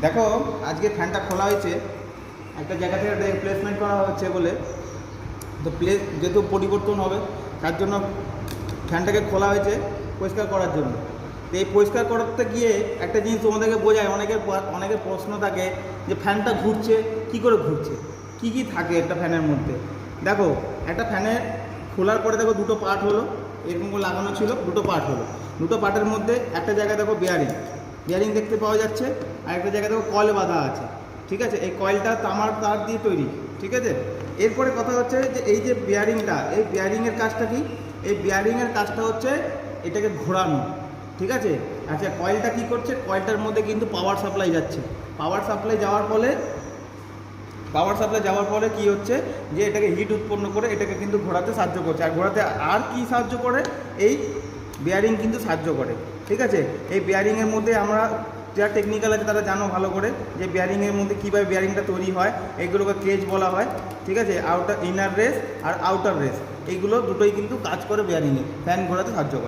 দেখো আজকে ফ্যানটা খোলা হয়েছে, একটা জায়গা থেকে রিপ্লেসমেন্ট করা হচ্ছে বলে, তো প্লেস যেহেতু পরিবর্তন হবে তার জন্য ফ্যানটাকে খোলা হয়েছে পরিষ্কার করার জন্য। তো এই পরিষ্কার করতে গিয়ে একটা জিনিস তোমাদেরকে বোঝায়, অনেকের প্রশ্ন থাকে যে ফ্যানটা ঘুরছে কী করে ঘুরছে, কি কি থাকে একটা ফ্যানের মধ্যে। দেখো একটা ফ্যানের খোলার পরে দেখো দুটো পার্ট হলো, এরকম করে লাগানো ছিল, দুটো পার্ট হলো। দুটো পার্টের মধ্যে একটা জায়গায় দেখো বিয়ারিং দেখতে পাওয়া যাচ্ছে, আর একটা জায়গায় দেখো কয়েল বাঁধা আছে। ঠিক আছে, এই কয়েলটা তামার তার দিয়ে তৈরি। ঠিক আছে, এরপরে কথা হচ্ছে যে এই যে বিয়ারিংটা, এই বিয়ারিংয়ের কাজটা কি? এই বিয়ারিংয়ের কাজটা হচ্ছে এটাকে ঘোরানো। ঠিক আছে, আচ্ছা কয়েলটা কি করছে? কয়েলটার মধ্যে কিন্তু পাওয়ার সাপ্লাই যাচ্ছে। পাওয়ার সাপ্লাই যাওয়ার ফলে কি হচ্ছে যে এটাকে হিট উৎপন্ন করে এটাকে কিন্তু ঘোরাতে সাহায্য করছে। আর ঘোরাতে আর কি সাহায্য করে? এই বিয়ারিং কিন্তু সাহায্য করে। ঠিক আছে, এই বিয়ারিংয়ের মধ্যে আমরা যারা টেকনিক্যাল আছে তারা জানো ভালো করে যে বিয়ারিংয়ের মধ্যে কীভাবে বিয়ারিংটা তৈরি হয়। এইগুলোকে কেজ বলা হয়। ঠিক আছে, ইনার রেস আর আউটার রেস, এইগুলো দুটোই কিন্তু কাজ করে বিয়ারিংয়ে, ফ্যান ঘোরাতে সাহায্য করে।